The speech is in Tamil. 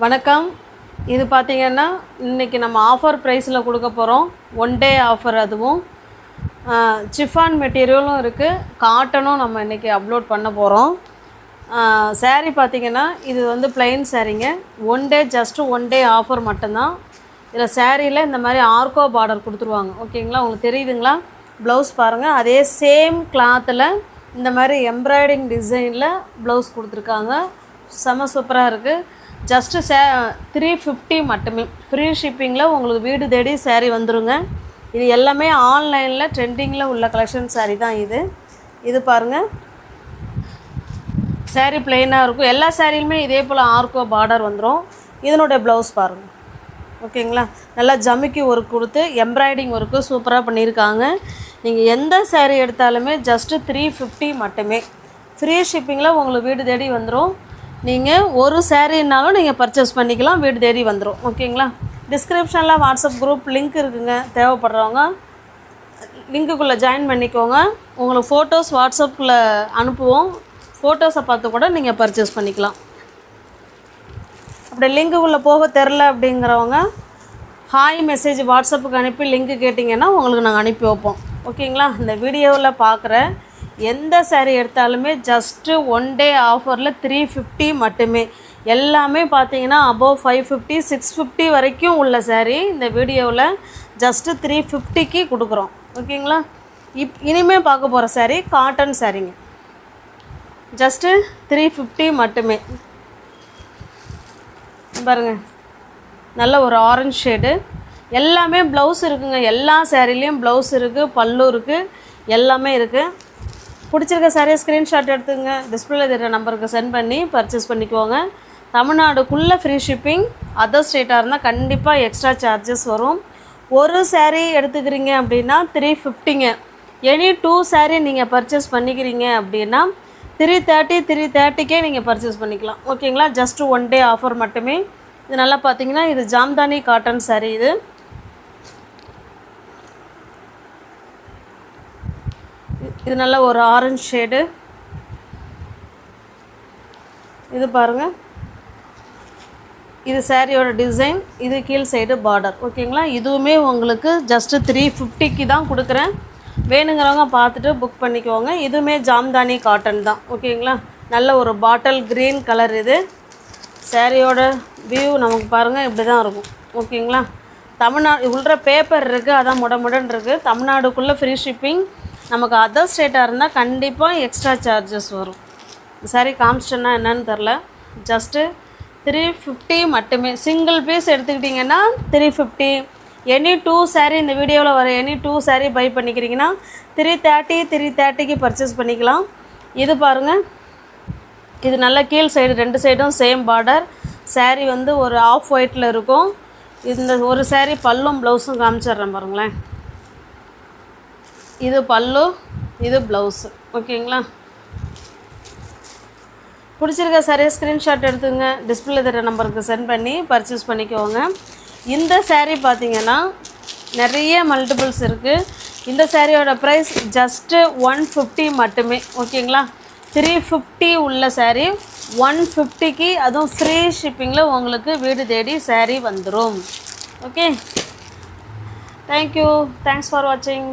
வணக்கம். இது பார்த்தீங்கன்னா இன்றைக்கி நம்ம ஆஃபர் ப்ரைஸில் கொடுக்க போகிறோம். One day offer. அதுவும் சிஃபான் மெட்டீரியலும் இருக்குது, காட்டனும் நம்ம இன்றைக்கி அப்லோட் பண்ண போகிறோம். சாரீ பார்த்திங்கன்னா இது வந்து ப்ளைன் சாரீங்க. One day just one day offer மட்டும்தான். இதில் சாரியில் இந்த மாதிரி ஆர்கோ பார்டர் கொடுத்துருவாங்க. ஓகேங்களா, உங்களுக்கு தெரியுதுங்களா? ப்ளவுஸ் பாருங்கள், அதே சேம் கிளாத்தில் இந்த மாதிரி எம்ப்ராய்டிங் டிசைனில் ப்ளவுஸ் கொடுத்துருக்காங்க. செம சூப்பராக இருக்குது. ஜஸ்ட்டு 350 மட்டுமே. ஃப்ரீ ஷிப்பிங்கில் உங்களுக்கு வீடு தேடி சாரீ வந்துடுங்க. இது எல்லாமே ஆன்லைனில் ட்ரெண்டிங்கில் உள்ள கலெக்ஷன் சாரீ தான் இது. இது பாருங்கள், சாரீ ப்ளெயினாக இருக்கும். எல்லா சாரிலுமே இதே போல் ஆர்கோ பார்டர் வந்துடும். இதனுடைய ப்ளவுஸ் பாருங்கள். ஓகேங்களா, நல்லா ஜமிக்கி ஒர்க் கொடுத்து எம்ப்ராய்டிங் ஒர்க்கு சூப்பராக பண்ணியிருக்காங்க. நீங்கள் எந்த சாரீ எடுத்தாலுமே ஜஸ்ட்டு 350 மட்டுமே. ஃப்ரீ ஷிப்பிங்கில் உங்களுக்கு வீடு தேடி வந்துடும். நீங்கள் ஒரு சாரீனாலும் நீங்கள் பர்ச்சேஸ் பண்ணிக்கலாம், வீடு தேடி வந்துடும். ஓகேங்களா, டிஸ்கிரிப்ஷனில் வாட்ஸ்அப் குரூப் லிங்க் இருக்குங்க. தேவைப்படுறவங்க லிங்க்குள்ளே ஜாயின் பண்ணிக்கோங்க. உங்களுக்கு ஃபோட்டோஸ் வாட்ஸ்அப்பில் அனுப்புவோம். ஃபோட்டோஸை பார்த்து கூட நீங்கள் பர்ச்சேஸ் பண்ணிக்கலாம். அப்படி லிங்க்குள்ளே போக தெரில அப்படிங்கிறவங்க ஹாய் மெசேஜ் வாட்ஸ்அப்புக்கு அனுப்பி லிங்க்கு கேட்டிங்கன்னா உங்களுக்கு நாங்கள் அனுப்பி வைப்போம். ஓகேங்களா, இந்த வீடியோவில் பார்க்குற எந்த சாரீ எடுத்தாலுமே ஜஸ்ட்டு ஒன் டே ஆஃபரில் 350 மட்டுமே. எல்லாமே பார்த்தீங்கன்னா அபோவ் 550 650 வரைக்கும் உள்ள சாரீ இந்த வீடியோவில் ஜஸ்ட்டு 350க்கு கொடுக்குறோம். ஓகேங்களா, இனிமேல் பார்க்க போகிற சாரீ காட்டன் சாரீங்க. ஜஸ்ட்டு 350 மட்டுமே. பாருங்கள், நல்ல ஒரு ஆரஞ்சு ஷேடு. எல்லாமே ப்ளவுஸ் இருக்குங்க. எல்லா சாரீலேயும் ப்ளவுஸ் இருக்குது, பல்லு இருக்குது, எல்லாமே இருக்குது. பிடிச்சிருக்க சாரியை ஸ்க்ரீன்ஷாட் எடுத்துங்க. டிஸ்பிளேல தெரிகிற நம்பருக்கு சென்ட் பண்ணி பர்ச்சேஸ் பண்ணிக்குவோங்க. தமிழ்நாடுக்குள்ளே ஃப்ரீ ஷிப்பிங். அதர் ஸ்டேட்டாக இருந்தால் கண்டிப்பாக எக்ஸ்ட்ரா சார்ஜஸ் வரும். ஒரு சாரீ எடுத்துக்கிறீங்க அப்படின்னா 350ங்க. எனி 2 சாரீ நீங்கள் பர்ச்சேஸ் பண்ணிக்கிறீங்க அப்படின்னா 330க்கே நீங்கள் பர்ச்சேஸ் பண்ணிக்கலாம். ஓகேங்களா, ஜஸ்ட்டு ஒன் டே ஆஃபர் மட்டுமே. இது நல்லா பார்த்தீங்கன்னா இது ஜாம்தானி காட்டன் சாரீ. இது நல்ல ஒரு ஆரஞ்சு ஷேடு. இது பாருங்கள், இது சாரியோட டிசைன். இது கீழ் சைடு பார்டர். ஓகேங்களா, இதுவுமே உங்களுக்கு ஜஸ்ட்டு 350க்கு தான் கொடுக்குறேன். வேணுங்கிறவங்க பார்த்துட்டு புக் பண்ணிக்கோங்க. இதுவுமே ஜாம்தானி காட்டன் தான். ஓகேங்களா, நல்ல ஒரு பாட்டில் க்ரீன் கலர். இது சாரியோட வியூ நமக்கு பாருங்கள் இப்படி தான் இருக்கும். ஓகேங்களா, தமிழ்நாடு உள்ள பேப்பர் இருக்குது, அதான் முடன் இருக்குது. தமிழ்நாடுக்குள்ளே ஃப்ரீ ஷிப்பிங். நமக்கு அதர் ஸ்டேட்டாக இருந்தால் கண்டிப்பாக எக்ஸ்ட்ரா சார்ஜஸ் வரும். சாரி காமிச்சிட்டேன்னா என்னன்னு தெரில. ஜஸ்ட்டு 350 மட்டுமே. சிங்கிள் பீஸ் எடுத்துக்கிட்டிங்கன்னா 350. எனி 2 சாரீ இந்த வீடியோவில் வர எனி 2 சாரீ பை பண்ணிக்கிறீங்கன்னா 330க்கு பர்ச்சேஸ் பண்ணிக்கலாம். இது பாருங்கள், இது நல்ல கீழ் சைடு 2 சைடும் சேம் பார்டர். சாரீ வந்து ஒரு ஆஃப் ஒயிட்டில் இருக்கும். இந்த ஒரு சாரீ பல்லும் ப்ளவுஸும் காமிச்சிட்றேன் பாருங்களேன். இது பல்லு, இது ப்ளவுஸு. ஓகேங்களா, பிடிச்சிருக்க சாரியை ஸ்க்ரீன்ஷாட் எடுத்துங்க. டிஸ்பிளே தர நம்பருக்கு சென்ட் பண்ணி பர்ச்சேஸ் பண்ணிக்கோங்க. இந்த சாரீ பார்த்திங்கன்னா நிறைய மல்டிபிள்ஸ் இருக்குது. இந்த சாரியோட ப்ரைஸ் ஜஸ்ட்டு 150 மட்டுமே. ஓகேங்களா, 350 உள்ள சாரீ 150க்கு, அதுவும் ஃப்ரீ ஷிப்பிங்கில் உங்களுக்கு வீடு தேடி சாரீ வந்துடும். Okay, thank you. தேங்க்ஸ் ஃபார் வாட்சிங்.